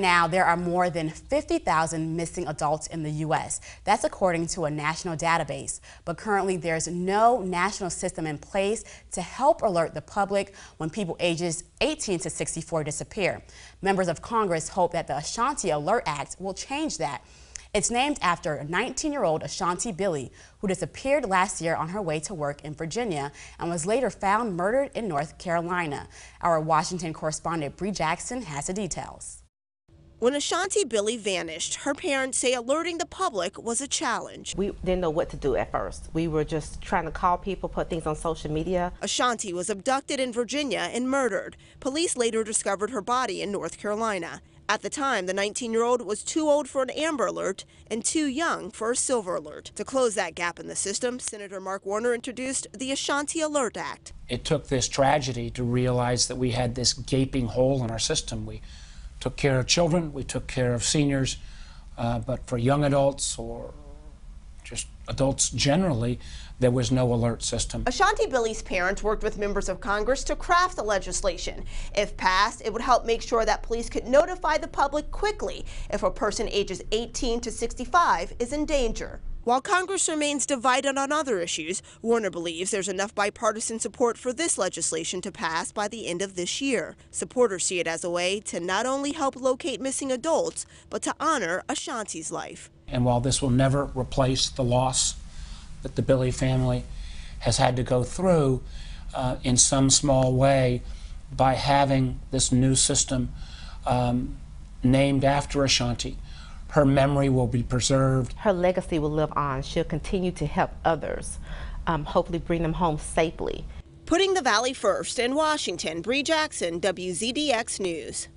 now, there are more than 50,000 missing adults in the U.S. That's according to a national database. But currently, there's no national system in place to help alert the public when people ages 18 to 64 disappear. Members of Congress hope that the Ashanti Alert Act will change that. It's named after 19-year-old Ashanti Billy, who disappeared last year on her way to work in Virginia and was later found murdered in North Carolina. Our Washington correspondent Bree Jackson has the details. When Ashanti Billy vanished, her parents say alerting the public was a challenge. We didn't know what to do at first. We were just trying to call people, put things on social media. Ashanti was abducted in Virginia and murdered. Police later discovered her body in North Carolina. At the time, the 19-year-old was too old for an Amber Alert and too young for a Silver Alert. To close that gap in the system, Senator Mark Warner introduced the Ashanti Alert Act. It took this tragedy to realize that we had this gaping hole in our system. We took care of children, we took care of seniors, but for young adults or just adults generally, there was no alert system. Ashanti Billy's parents worked with members of Congress to craft the legislation. If passed, it would help make sure that police could notify the public quickly if a person ages 18 to 65 is in danger. While Congress remains divided on other issues, Warner believes there's enough bipartisan support for this legislation to pass by the end of this year. Supporters see it as a way to not only help locate missing adults, but to honor Ashanti's life. And while this will never replace the loss that the Billy family has had to go through in some small way, by having this new system named after Ashanti, her memory will be preserved. Her legacy will live on. She'll continue to help others, hopefully bring them home safely. Putting the Valley first in Washington, Bree Jackson, WZDX News.